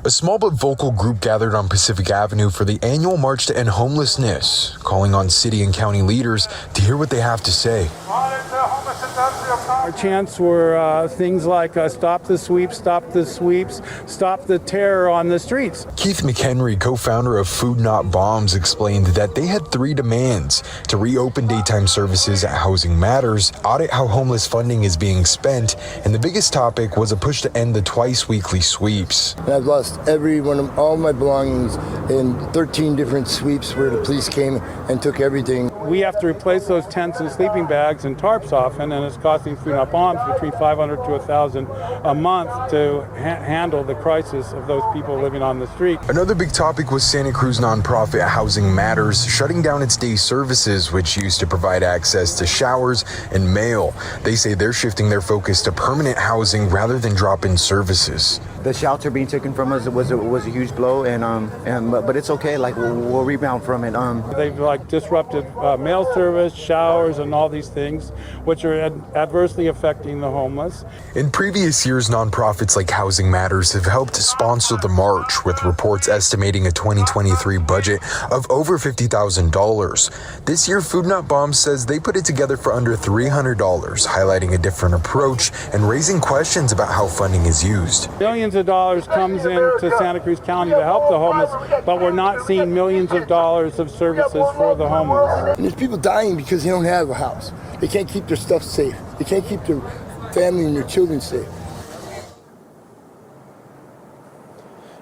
A small but vocal group gathered on Pacific Avenue for the annual March to End Homelessness, calling on city and county leaders to hear what they have to say. Our chants were things like stop the sweeps, stop the sweeps, stop the terror on the streets. Keith McHenry, co-founder of Food Not Bombs, explained that they had 3 demands: to reopen daytime services at Housing Matters, audit how homeless funding is being spent, and the biggest topic was a push to end the twice-weekly sweeps. I've lost all my belongings in 13 different sweeps where the police came and took everything. We have to replace those tents and sleeping bags and tarps often, and it's costing Food Not Bombs between $500 to $1,000 a month to handle the crisis of those people living on the street. Another big topic was Santa Cruz nonprofit Housing Matters shutting down its day services, which used to provide access to showers and mail. They say they're shifting their focus to permanent housing rather than drop-in services. The shelter being taken from us was a huge blow, but it's okay. Like we'll rebound from it. They've disrupted mail service, showers, and all these things, which are adversely affecting the homeless. In previous years, nonprofits like Housing Matters have helped sponsor the march, with reports estimating a 2023 budget of over $50,000. This year, Food Not Bombs says they put it together for under $300, highlighting a different approach and raising questions about how funding is used. Millions of dollars comes into Santa Cruz County to help the homeless, but we're not seeing millions of dollars of services for the homeless. And there's people dying because they don't have a house. They can't keep their stuff safe. They can't keep their family and their children safe.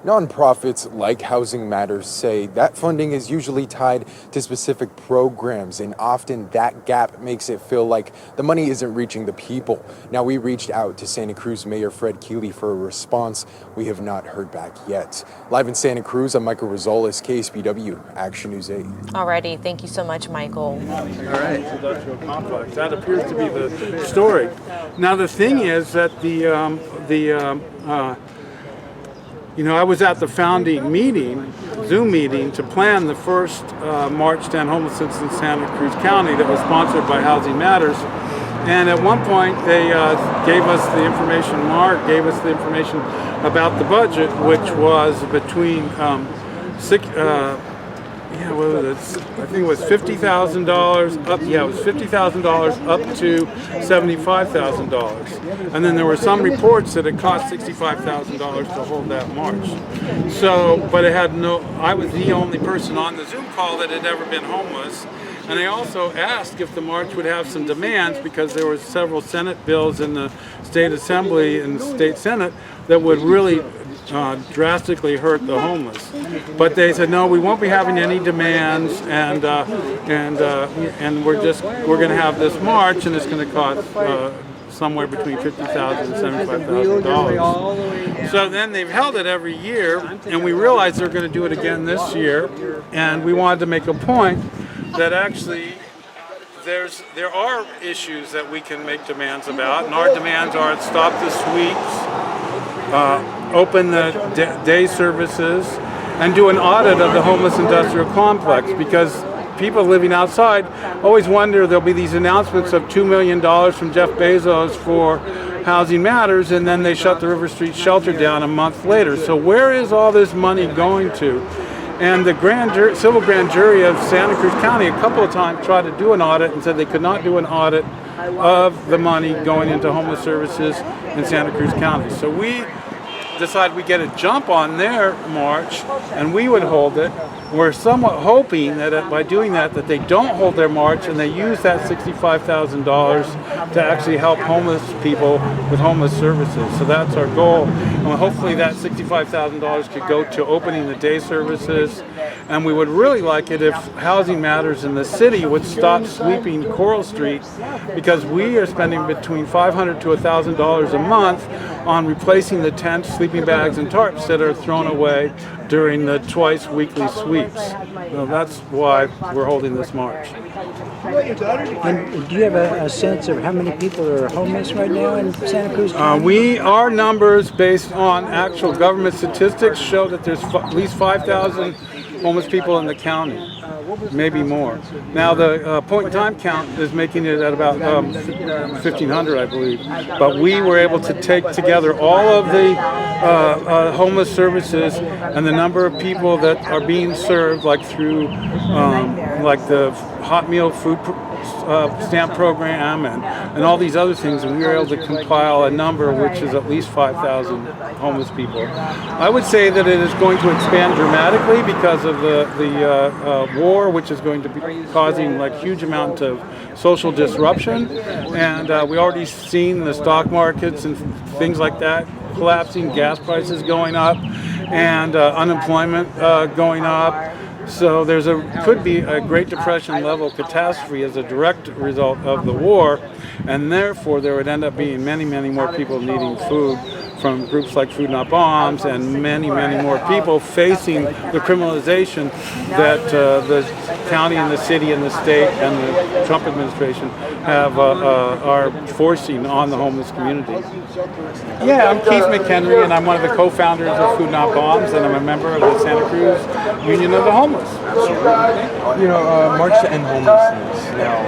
Nonprofits like Housing Matters say that funding is usually tied to specific programs, and often that gap makes it feel like the money isn't reaching the people. Now, we reached out to Santa Cruz Mayor Fred Keeley for a response. We have not heard back yet. Live in Santa Cruz, I'm Michael Rosales, KSBW, Action News 8. Alrighty, thank you so much, Michael. All right. Industrial complex. That appears to be the story. Now, the thing is that I was at the founding meeting, Zoom meeting, to plan the first March to End Homelessness in Santa Cruz County that was sponsored by Housing Matters. And at one point, they gave us the information, Mark gave us the information about the budget, which was between I think it was $50,000 up. Yeah, it was $50,000 up to $75,000. And then there were some reports that it cost $65,000 to hold that march. So, but it had I was the only person on the Zoom call that had ever been homeless. And they also asked if the march would have some demands, because there were several Senate bills in the State Assembly and State Senate that would really drastically hurt the homeless. But they said, no, we won't be having any demands, and we're going to have this march, and it's going to cost somewhere between $50,000 and $75,000. So then they've held it every year, and we realized they're going to do it again this year, and we wanted to make a point that actually there are issues that we can make demands about, and our demands are stop the sweeps, open the day services, and do an audit of the homeless industrial complex, because people living outside always wonder, there'll be these announcements of $2 million from Jeff Bezos for Housing Matters, and then they shut the River Street shelter down a month later. So where is all this money going to? And the civil grand jury of Santa Cruz County a couple of times tried to do an audit and said they could not do an audit of the money going into homeless services in Santa Cruz County. So we decided we'd get a jump on their march, and we would hold it. We're somewhat hoping that by doing that they don't hold their march, and they use that $65,000 to actually help homeless people with homeless services. So that's our goal. And hopefully that $65,000 could go to opening the day services. And we would really like it if Housing Matters in the city would stop sweeping Coral Street, because we are spending between $500 to $1,000 a month on replacing the tents, sleeping bags, and tarps that are thrown away during the twice weekly sweeps. So that's why we're holding this march. And do you have a sense of how many people are homeless right now in Santa Cruz County? Our numbers, based on actual government statistics, show that there's at least 5,000 homeless people in the county, maybe more. Now the point-in-time count is making it at about 1,500, I believe. But we were able to take together all of the homeless services and the number of people that are being served, like through like the hot meal food stamp program and all these other things, and we were able to compile a number which is at least 5,000 homeless people. I would say that it is going to expand dramatically because of the war, which is going to be causing like huge amount of social disruption, and we already seen the stock markets and things like that collapsing, gas prices going up, and unemployment going up. So could be a Great Depression level catastrophe as a direct result of the war, and therefore there would end up being many, many more people needing food from groups like Food Not Bombs, and many, many more people facing the criminalization that the county and the city and the state and the Trump administration are forcing on the homeless community. Yeah, I'm Keith McHenry, and I'm one of the co-founders of Food Not Bombs, and I'm a member of the Santa Cruz Union of the Homeless. You know, March to End Homelessness. Now,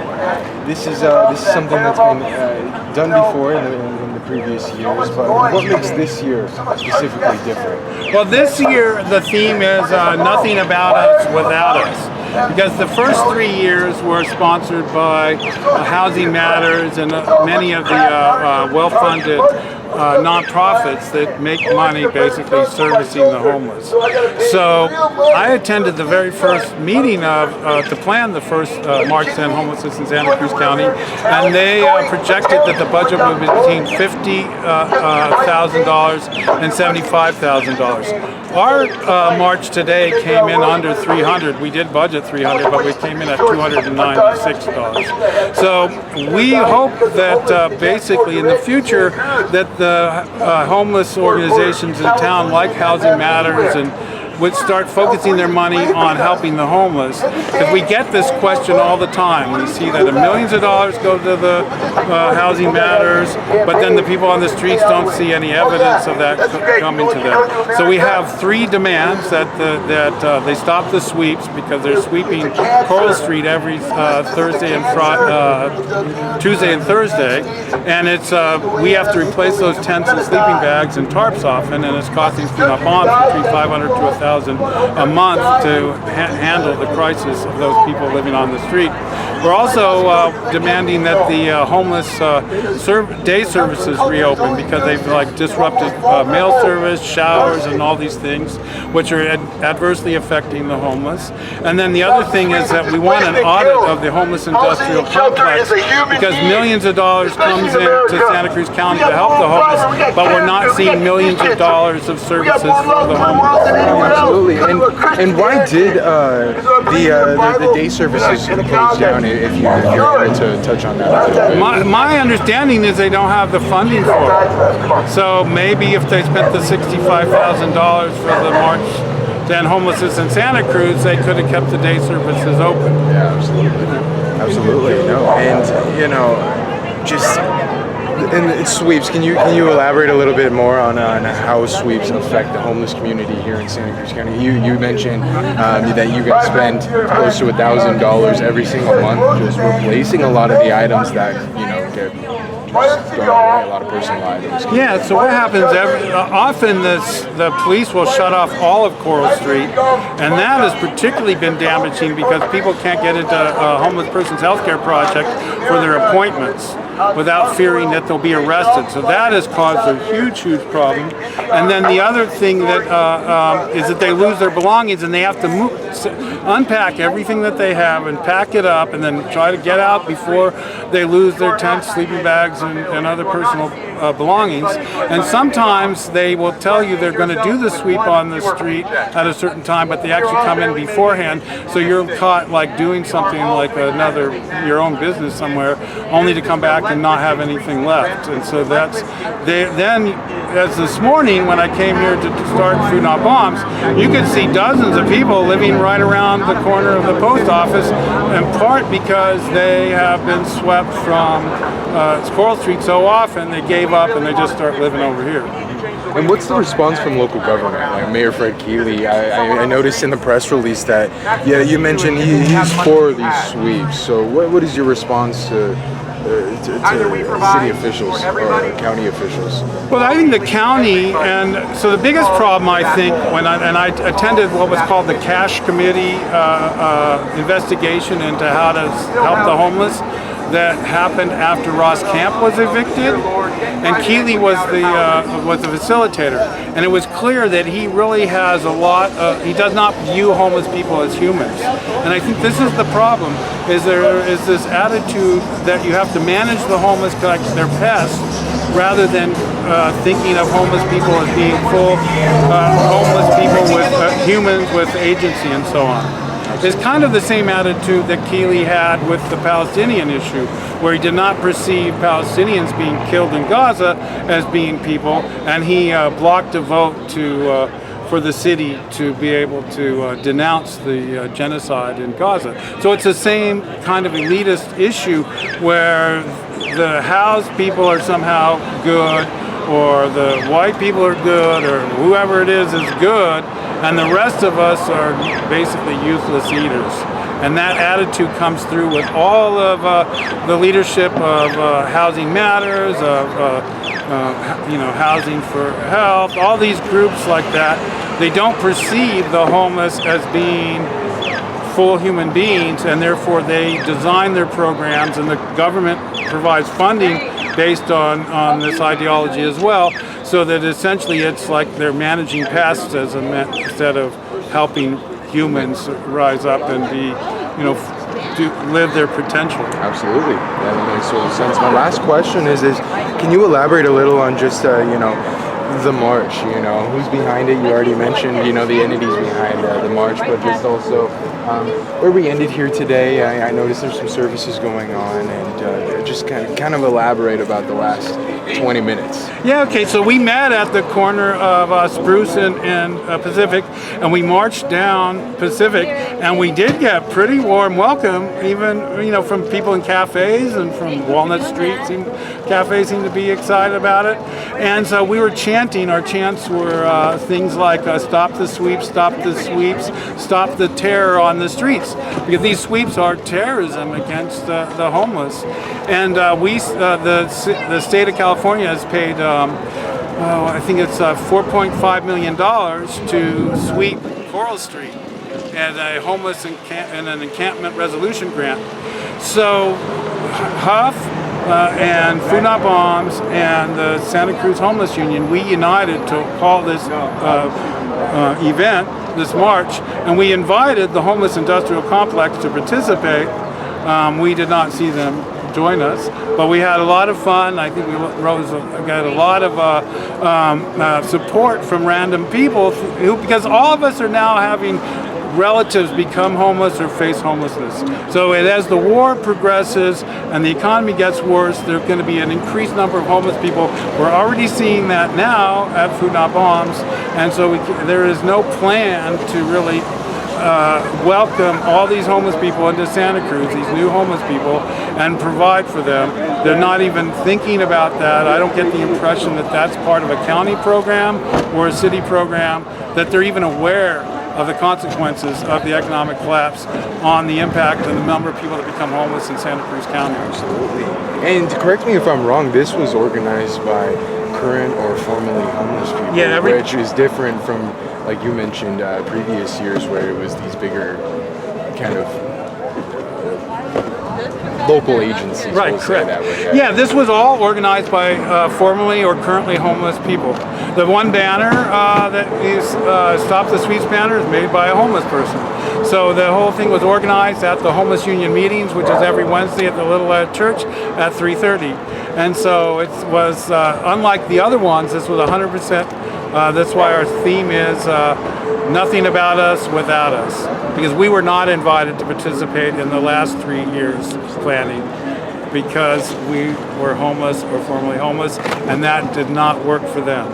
this is something that's been done before in the previous years, but what makes this year specifically different? Well, this year the theme is nothing about us without us, because the first 3 years were sponsored by Housing Matters and many of the well-funded nonprofits that make money basically servicing the homeless. So I attended the very first meeting to plan the first March to End Homelessness in Santa Cruz County, and they projected that the budget would be between $50,000 and $75,000. Our march today came in under 300. We did budget 300, but we came in at $296. So we hope that basically in the future that the homeless organizations in town, like Housing Matters, and would start focusing their money on helping the homeless. Because we get this question all the time. We see that millions of dollars go to the Housing Matters, but then the people on the streets don't see any evidence of that coming to them. So we have 3 demands: that they stop the sweeps, because they're sweeping Coral Street every Tuesday and Thursday, and it's we have to replace those tents and sleeping bags and tarps often, and it's costing Food Not Bombs between $500 to $1,000 a month to handle the crisis of those people living on the street. We're also demanding that the homeless day services reopen, because they've disrupted mail service, showers, and all these things, which are adversely affecting the homeless. And then the other thing is that we want an audit of the homeless industrial complex, because millions of dollars comes into Santa Cruz County to help the homeless, but we're not seeing millions of dollars of services for the homeless. Absolutely. And why did the day services close down, if you're able to touch on that? My understanding is they don't have the funding for it. So maybe if they spent the $65,000 for the March to End Homelessness in Santa Cruz, they could have kept the day services open. Yeah, absolutely. Absolutely. No. And, you know, just... And sweeps, can you elaborate a little bit more on how sweeps affect the homeless community here in Santa Cruz County? You mentioned that you guys spend close to $1,000 every single month just replacing a lot of the items that get just thrown away, a lot of personal items. Yeah, so what happens, often the police will shut off all of Coral Street, and that has particularly been damaging because people can't get into a homeless person's healthcare project for their appointments without fearing that they'll be arrested. So that has caused a huge, huge problem. And then the other thing that is that they lose their belongings, and they have to unpack everything that they have and pack it up, and then try to get out before they lose their tents, sleeping bags, and other personal belongings. And sometimes they will tell you they're going to do the sweep on the street at a certain time, but they actually come in beforehand, so you're caught doing something like your own business somewhere, only to come back and not have anything left. And so then as this morning when I came here to start Food Not Bombs, you could see dozens of people living right around the corner of the post office, in part because they have been swept from Coral Street so often they gave up and they just start living over here. And what's the response from local government? Like Mayor Fred Keeley, I noticed in the press release that, yeah, you mentioned he's for these sweeps. So what is your response to city officials or county officials? Well, I think the county, and so the biggest problem I think I attended what was called the Cash Committee investigation into how to help the homeless that happened after Ross Camp was evicted, and Keeley was the facilitator, and it was clear that he really has a lot of, he does not view homeless people as humans, and I think this is the problem, is there is this attitude that you have to manage the homeless like they're pests, rather than thinking of homeless people as being full homeless people with humans with agency and so on. It's kind of the same attitude that Keeley had with the Palestinian issue, where he did not perceive Palestinians being killed in Gaza as being people, and he blocked a vote for the city to be able to denounce the genocide in Gaza. So it's the same kind of elitist issue where the housed people are somehow good, or the white people are good, or whoever it is good, and the rest of us are basically useless eaters. And that attitude comes through with all of the leadership of Housing Matters, of Housing for Health, all these groups like that. They don't perceive the homeless as being full human beings, and therefore they design their programs, and the government provides funding based on this ideology as well, so that essentially it's like they're managing pests instead of helping humans rise up and be, to live their potential. Absolutely, that makes total sense. My last question is can you elaborate a little on just the march? Who's behind it? You already mentioned the entities behind the march, but just also where we ended here today. I noticed there's some services going on, and just kind of elaborate about the last 20 minutes. Yeah, okay, so we met at the corner of Spruce and Pacific, and we marched down Pacific, and we did get pretty warm welcome, even from people in cafes and from Walnut Street. Cafes seemed to be excited about it, and so we were chanting. Our chants were things like "Stop the sweeps, stop the sweeps, stop the terror on the streets," because these sweeps are terrorism against the homeless, and the state of California has paid, I think it's $4.5 million to sweep Coral Street and a homeless and an encampment resolution grant. So HUFF and Food Not Bombs and the Santa Cruz Homeless Union, we united to call this event, this march, and we invited the homeless industrial complex to participate. We did not see them join us, but we had a lot of fun. I think we got a lot of support from random people because all of us are now having relatives become homeless or face homelessness. So as the war progresses and the economy gets worse, there's going to be an increased number of homeless people. We're already seeing that now at Food Not Bombs, and so there is no plan to really welcome all these homeless people into Santa Cruz, these new homeless people, and provide for them. They're not even thinking about that. I don't get the impression that that's part of a county program or a city program, that they're even aware of the consequences of the economic collapse on the impact and the number of people that become homeless in Santa Cruz County. Absolutely. And correct me if I'm wrong, this was organized by current or formerly homeless people, which is different from, like you mentioned, previous years where it was these bigger kind of local agencies. Right, correct. That way, yeah, this was all organized by formerly or currently homeless people. The one banner that is Stop the Sweeps banner is made by a homeless person. So the whole thing was organized at the Homeless Union meetings, which is every Wednesday at the Little Church at 3:30. And so it was, unlike the other ones, this was 100%. That's why our theme is nothing about us without us, because we were not invited to participate in the last 3 years planning because we were homeless or formerly homeless, and that did not work for them.